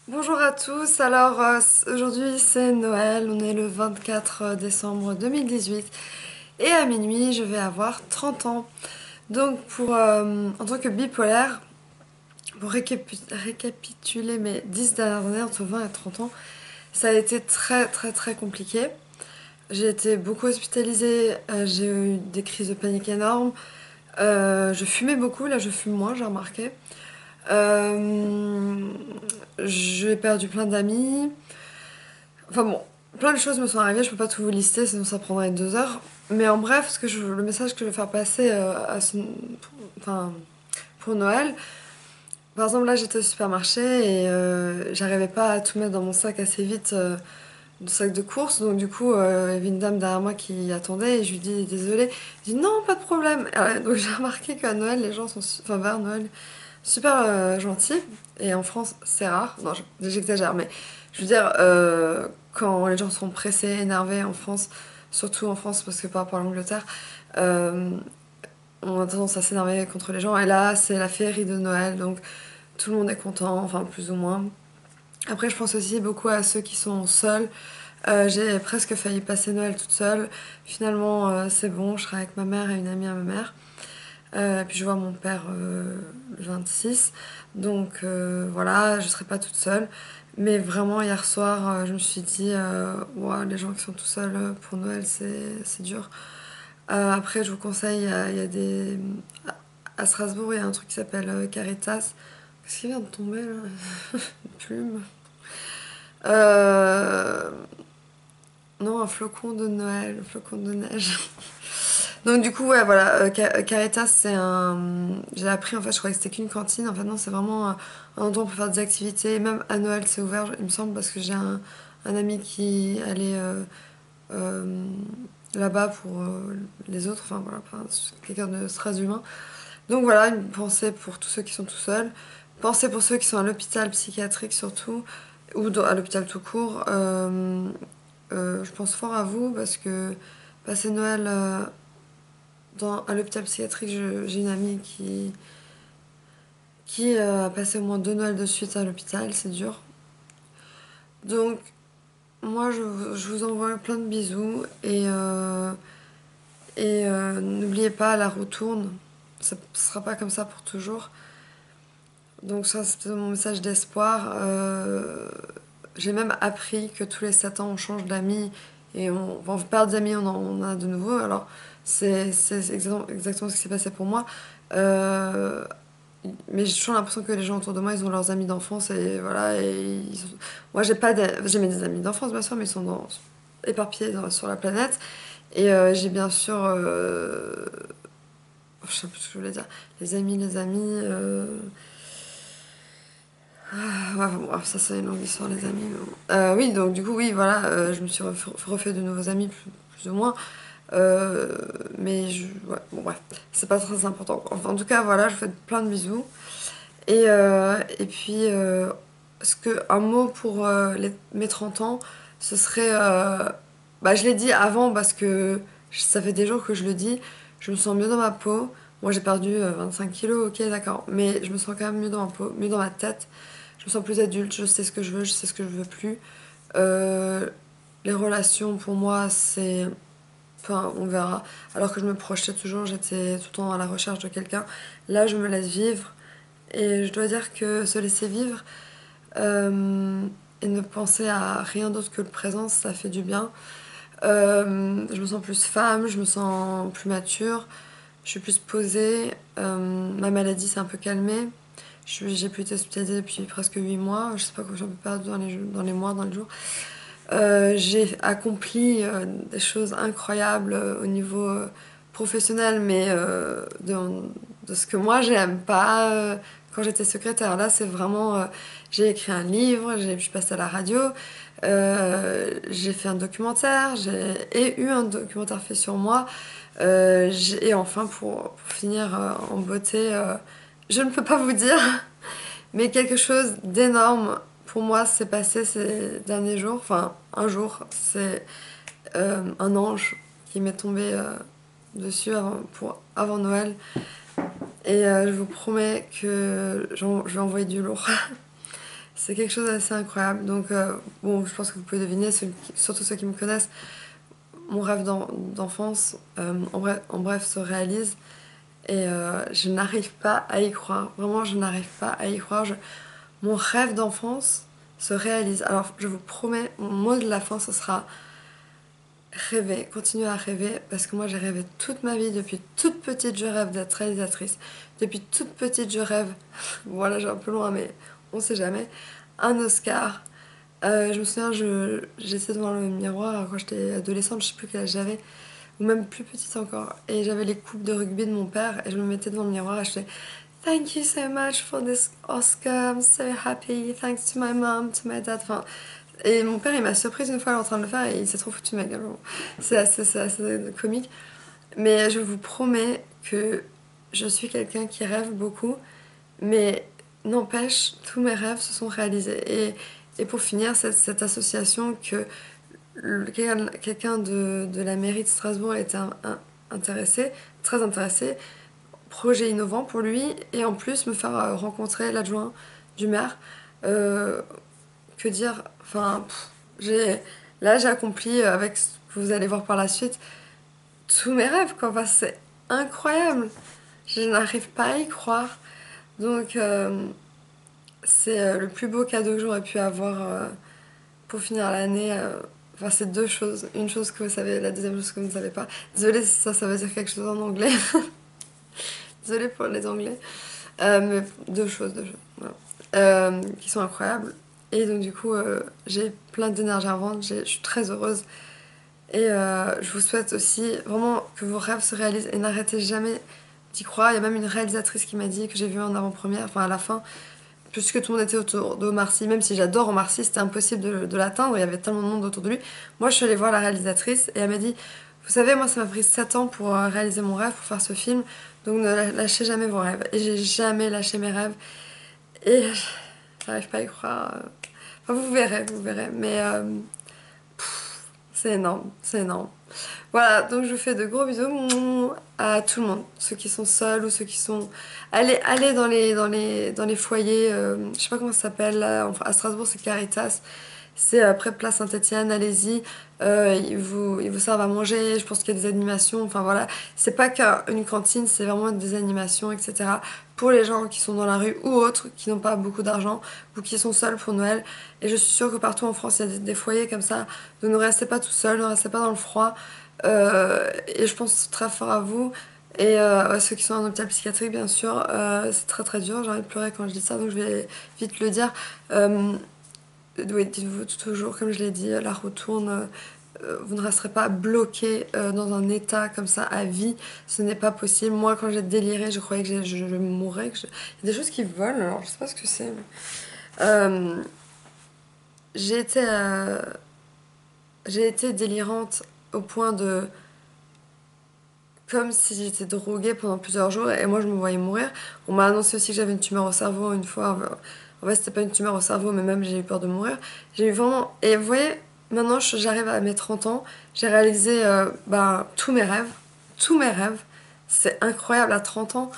Bonjour à tous, alors aujourd'hui c'est Noël, on est le 24 décembre 2018 et à minuit je vais avoir 30 ans. Donc en tant que bipolaire, pour récapituler mes 10 dernières années entre 20 et 30 ans, ça a été très compliqué. J'ai été beaucoup hospitalisée, j'ai eu des crises de panique énormes, je fumais beaucoup, là je fume moins j'ai remarqué. Euh, j'ai perdu plein d'amis. Enfin bon, plein de choses me sont arrivées, je peux pas tout vous lister, sinon ça prendrait 2 heures. Mais en bref, le message que je veux faire passer enfin, pour Noël, par exemple là j'étais au supermarché et j'arrivais pas à tout mettre dans mon sac assez vite, le sac de course, donc du coup il y avait une dame derrière moi qui attendait et je lui dis désolée, je dis non pas de problème. Donc j'ai remarqué qu'à Noël les gens sont, enfin vers Noël, super gentils et en France c'est rare, non j'exagère mais je veux dire, quand les gens sont pressés, énervés en France, surtout en France parce que par rapport à l'Angleterre, euh, on a tendance à s'énerver contre les gens. Et là, c'est la féerie de Noël, donc tout le monde est content, enfin plus ou moins. Après, je pense aussi beaucoup à ceux qui sont seuls. J'ai presque failli passer Noël toute seule. Finalement, c'est bon, je serai avec ma mère et une amie à ma mère. Puis je vois mon père le 26. Donc voilà, je serai pas toute seule. Mais vraiment, hier soir, je me suis dit, ouah, les gens qui sont tout seuls pour Noël, c'est dur. Après, je vous conseille, il y a des. À Strasbourg, il y a un truc qui s'appelle Caritas. Qu'est-ce qui vient de tomber là? Une plume. Euh, Non, un flocon de Noël, un flocon de neige. Donc du coup, ouais, voilà, Caritas, c'est un... J'ai appris, en fait, je croyais que c'était qu'une cantine. En fait, non, c'est vraiment un endroit pour faire des activités. Même à Noël, c'est ouvert, il me semble, parce que j'ai un ami qui allait euh, là-bas pour les autres. Enfin, voilà, enfin, quelqu'un de très humain. Donc voilà, une pensée pour tous ceux qui sont tout seuls. Pensée pour ceux qui sont à l'hôpital psychiatrique, surtout, ou à l'hôpital tout court. Je pense fort à vous, parce que passer Noël à l'hôpital psychiatrique, j'ai une amie qui a passé au moins 2 Noëls de suite à l'hôpital, c'est dur. Donc, moi, je vous envoie plein de bisous et n'oubliez pas, la roue tourne. Ça ne sera pas comme ça pour toujours. Donc, ça, c'est mon message d'espoir. J'ai même appris que tous les 7 ans, on change d'amis et on perd d'amis, on a de nouveau. Alors, c'est exactement ce qui s'est passé pour moi. Euh, mais j'ai toujours l'impression que les gens autour de moi, ils ont leurs amis d'enfance et voilà. Moi, j'ai mes amis d'enfance, bien sûr, mais ils sont éparpillés sur la planète. Et j'ai bien sûr, je sais plus ce que je voulais dire, les amis. Ouais, bon, ça c'est une longue histoire, les amis. Mais bon. Oui, donc du coup, oui, voilà, je me suis refait de nouveaux amis, plus ou moins. Ouais, bon, bref, c'est pas très important. Enfin, en tout cas, voilà, je vous fais plein de bisous. Et puis, un mot pour mes 30 ans, ce serait. Bah, je l'ai dit avant parce que ça fait des jours que je le dis. Je me sens mieux dans ma peau. Moi, j'ai perdu 25 kilos, ok, d'accord. Mais je me sens quand même mieux dans ma peau, mieux dans ma tête. Je me sens plus adulte, je sais ce que je veux, je sais ce que je veux plus. Euh, les relations, pour moi, c'est. Enfin, on verra. Alors que je me projetais toujours, j'étais tout le temps à la recherche de quelqu'un. Là, je me laisse vivre. Et je dois dire que se laisser vivre euh, et ne penser à rien d'autre que le présent, ça fait du bien. Je me sens plus femme, je me sens plus mature, je suis plus posée. Ma maladie s'est un peu calmée. J'ai plus été hospitalisée depuis presque 8 mois. Je sais pas combien j'en peux perdre dans les mois, dans les jours. J'ai accompli des choses incroyables au niveau professionnel, mais de ce que moi j'aime pas quand j'étais secrétaire. Là, c'est vraiment. J'ai écrit un livre, je suis passée à la radio, j'ai fait un documentaire, j'ai eu un documentaire fait sur moi. Et enfin, pour finir en beauté, je ne peux pas vous dire, mais quelque chose d'énorme pour moi s'est passé ces derniers jours. Enfin, un jour, c'est un ange qui m'est tombé dessus avant Noël. Et je vous promets que je vais envoyer du lourd. c'est quelque chose d'assez incroyable. Donc, bon, je pense que vous pouvez deviner, surtout ceux qui me connaissent, mon rêve d'enfance, en bref, se réalise. Et je n'arrive pas à y croire. Vraiment, je n'arrive pas à y croire. Mon rêve d'enfance se réalise. Alors, je vous promets, mon mot de la fin, ce sera rêver, continuer à rêver, parce que moi j'ai rêvé toute ma vie, depuis toute petite je rêve d'être réalisatrice, depuis toute petite je rêve, voilà j'ai un peu loin mais on sait jamais, un Oscar. Je me souviens, j'étais devant le miroir quand j'étais adolescente, je sais plus quel âge j'avais, ou même plus petite encore, et j'avais les coupes de rugby de mon père, et je me mettais devant le miroir et je faisais Thank you so much for this Oscar, I'm so happy, thanks to my mom, to my dad, enfin et mon père, il m'a surprise une fois en train de le faire et il s'est trop foutu de ma gueule. Bon, c'est assez comique. Mais je vous promets que je suis quelqu'un qui rêve beaucoup, mais n'empêche, tous mes rêves se sont réalisés. Et pour finir, cette association que quelqu'un de la mairie de Strasbourg était intéressé, très intéressé, projet innovant pour lui, et en plus me faire rencontrer l'adjoint du maire. Euh, que dire, enfin, j'ai là j'ai accompli avec ce que vous allez voir par la suite tous mes rêves quoi. Enfin, c'est incroyable, je n'arrive pas à y croire. Donc c'est le plus beau cadeau que j'aurais pu avoir pour finir l'année. Enfin, c'est deux choses, une chose que vous savez, la deuxième chose que vous ne savez pas. Désolée si ça veut dire quelque chose en anglais. Désolée pour les anglais. Mais deux choses voilà. Qui sont incroyables. Et donc du coup, j'ai plein d'énergie à vendre, je suis très heureuse. Et je vous souhaite aussi vraiment que vos rêves se réalisent et n'arrêtez jamais d'y croire. Il y a même une réalisatrice qui m'a dit, que j'ai vu en avant-première, enfin à la fin, puisque tout le monde était autour d'Omar Sy, même si j'adore Omar Sy, c'était impossible de l'atteindre, il y avait tellement de monde autour de lui. Moi, je suis allée voir la réalisatrice et elle m'a dit, vous savez, moi, ça m'a pris 7 ans pour réaliser mon rêve, pour faire ce film, donc ne lâchez jamais vos rêves. Et j'ai jamais lâché mes rêves. Et j'arrive pas à y croire. Enfin, vous verrez. Mais c'est énorme, c'est énorme. Voilà, donc je vous fais de gros bisous à tout le monde, ceux qui sont seuls ou ceux qui sont... Allez dans les foyers, je sais pas comment ça s'appelle, là, à Strasbourg c'est Caritas, c'est près de Place Saint-Étienne, allez-y, ils vous servent à manger, je pense qu'il y a des animations, enfin voilà, c'est pas qu'une cantine, c'est vraiment des animations, etc. Pour les gens qui sont dans la rue ou autres, qui n'ont pas beaucoup d'argent ou qui sont seuls pour Noël. Et je suis sûre que partout en France, il y a des foyers comme ça, donc ne restez pas tout seul, ne restez pas dans le froid. Et je pense très fort à vous. Et ceux qui sont en hôpital psychiatrique, bien sûr, c'est très très dur. J'ai envie de pleurer quand je dis ça, donc je vais vite le dire. Oui, dites-vous toujours, comme je l'ai dit, la roue tourne. Vous ne resterez pas bloqué dans un état comme ça à vie. Ce n'est pas possible. Moi, quand j'ai déliré, je croyais que je mourrais. Il y a des choses qui volent, alors je sais pas ce que c'est. Euh, j'ai été, euh, j'ai été délirante au point de comme si j'étais droguée pendant plusieurs jours et moi je me voyais mourir. On m'a annoncé aussi que j'avais une tumeur au cerveau une fois. En fait, c'était pas une tumeur au cerveau, mais même j'ai eu peur de mourir. J'ai eu vraiment. Et vous voyez, maintenant j'arrive à mes 30 ans, j'ai réalisé tous mes rêves. Tous mes rêves. C'est incroyable à 30 ans.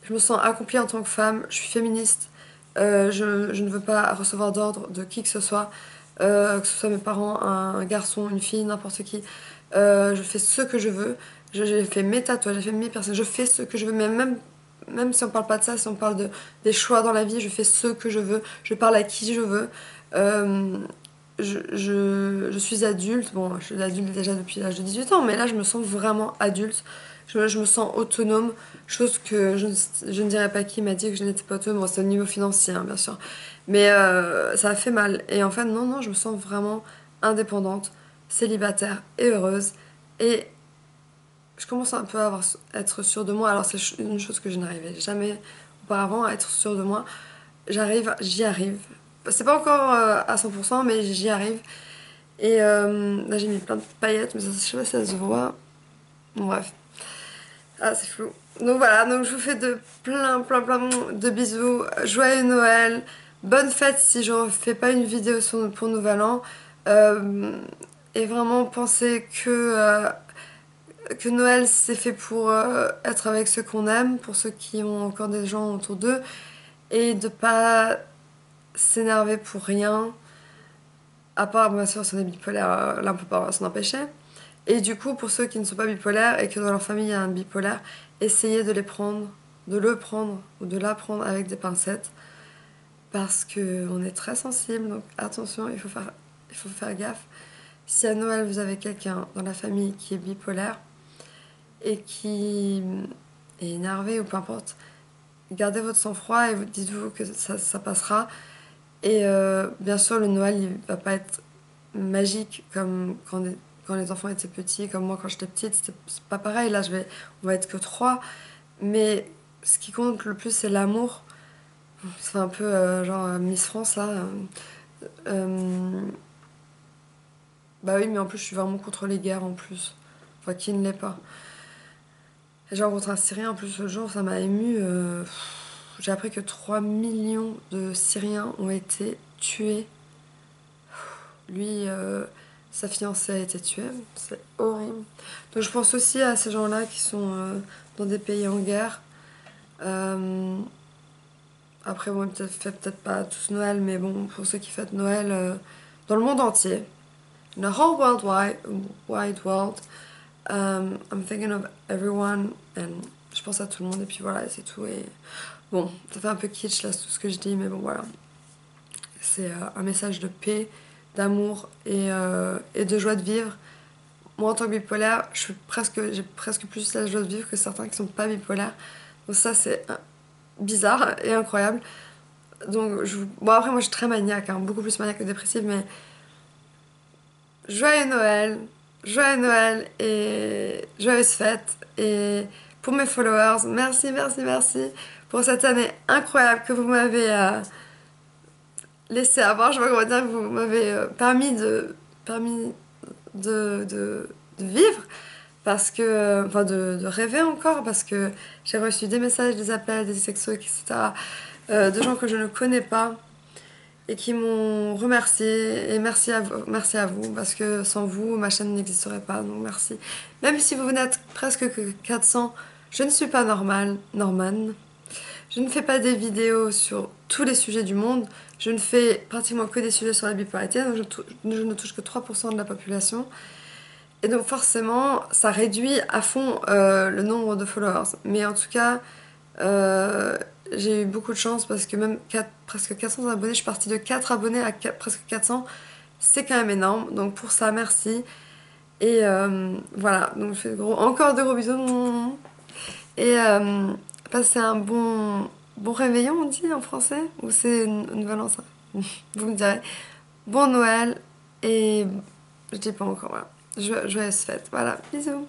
Je me sens accomplie en tant que femme, je suis féministe. Je ne veux pas recevoir d'ordre de qui que ce soit mes parents, un garçon, une fille, n'importe qui. Je fais ce que je veux. J'ai fait mes tatouages, j'ai fait mes personnes. Je fais ce que je veux, mais même si on parle pas de ça, si on parle des choix dans la vie, je fais ce que je veux. Je parle à qui je veux. Euh, je suis adulte. Bon, je suis adulte déjà depuis l'âge de 18 ans, mais là, je me sens vraiment adulte. Je me sens autonome, chose que je ne dirais pas qui m'a dit que je n'étais pas autonome. Bon, c'est au niveau financier, hein, bien sûr. Mais ça a fait mal. Et en fait, non, je me sens vraiment indépendante, célibataire et heureuse. Et je commence un peu à être sûre de moi. Alors, c'est une chose que je n'arrivais jamais auparavant à être sûre de moi. J'y arrive. C'est pas encore à 100%, mais j'y arrive. Et là, j'ai mis plein de paillettes, mais ça, je sais pas si ça se voit. Bon, bref. Ah, c'est flou. Donc voilà, donc je vous fais plein de bisous. Joyeux Noël. Bonne fête si je ne fais pas une vidéo pour Nouvel An. Euh, et vraiment pensez que Noël c'est fait pour être avec ceux qu'on aime, pour ceux qui ont encore des gens autour d'eux. Et de pas s'énerver pour rien, à part bien sûr si on est bipolaire, là on peut pas s'en empêcher. Et du coup, pour ceux qui ne sont pas bipolaires et que dans leur famille il y a un bipolaire, essayez de les prendre, de le prendre ou de la prendre avec des pincettes parce que on est très sensible, donc attention, il faut faire gaffe. Si à Noël vous avez quelqu'un dans la famille qui est bipolaire et qui est énervé ou peu importe, gardez votre sang-froid et dites-vous que ça passera. Et bien sûr, le Noël il va pas être magique comme quand les enfants étaient petits, comme moi quand j'étais petite, c'est pas pareil. Là, on va être que trois. Mais ce qui compte le plus, c'est l'amour. C'est un peu genre Miss France là. Bah oui, mais en plus, je suis vraiment contre les guerres en plus. Enfin, qui ne l'est pas. J'ai rencontré un Syrien en plus le jour, ça m'a ému. J'ai appris que 3 millions de Syriens ont été tués. Lui, sa fiancée a été tuée. C'est horrible. Donc je pense aussi à ces gens-là qui sont dans des pays en guerre. Euh, Après, bon, peut-être pas tous Noël, mais bon, pour ceux qui fêtent Noël dans le monde entier. In the whole wide world. I'm thinking of everyone. And je pense à tout le monde, et puis voilà, c'est tout. Et bon, ça fait un peu kitsch là, tout ce que je dis, mais bon, voilà. C'est un message de paix, d'amour et de joie de vivre. Moi, en tant que bipolaire, j'ai presque plus la joie de vivre que certains qui sont pas bipolaires. Donc ça, c'est bizarre et incroyable. Donc, bon, après, moi, je suis très maniaque, hein, beaucoup plus maniaque que dépressive, mais joyeux Noël et joyeuses fêtes. Et pour mes followers, merci, merci, merci pour cette année incroyable que vous m'avez laissé avoir. Je sais pas comment dire, que vous m'avez permis de vivre. Parce que, enfin, de rêver encore, parce que j'ai reçu des messages, des appels, des textos, etc. De gens que je ne connais pas et qui m'ont remercié. Et merci à vous, parce que sans vous, ma chaîne n'existerait pas, donc merci. Même si vous n'êtes presque que 400, je ne suis pas Norman. Je ne fais pas des vidéos sur tous les sujets du monde. Je ne fais pratiquement que des sujets sur la bipolarité, donc je ne touche que 3% de la population. Et donc forcément, ça réduit à fond le nombre de followers. Mais en tout cas, euh, j'ai eu beaucoup de chance parce que même presque 400 abonnés, je suis partie de 4 abonnés à presque 400. C'est quand même énorme. Donc pour ça, merci. Et voilà, donc je fais encore de gros bisous. Et passez un bon réveillon, on dit en français. Ou c'est une nouvel an, ça. Vous me direz. Bon Noël et je dis pas encore, voilà. Joyeuse fête. Voilà, bisous.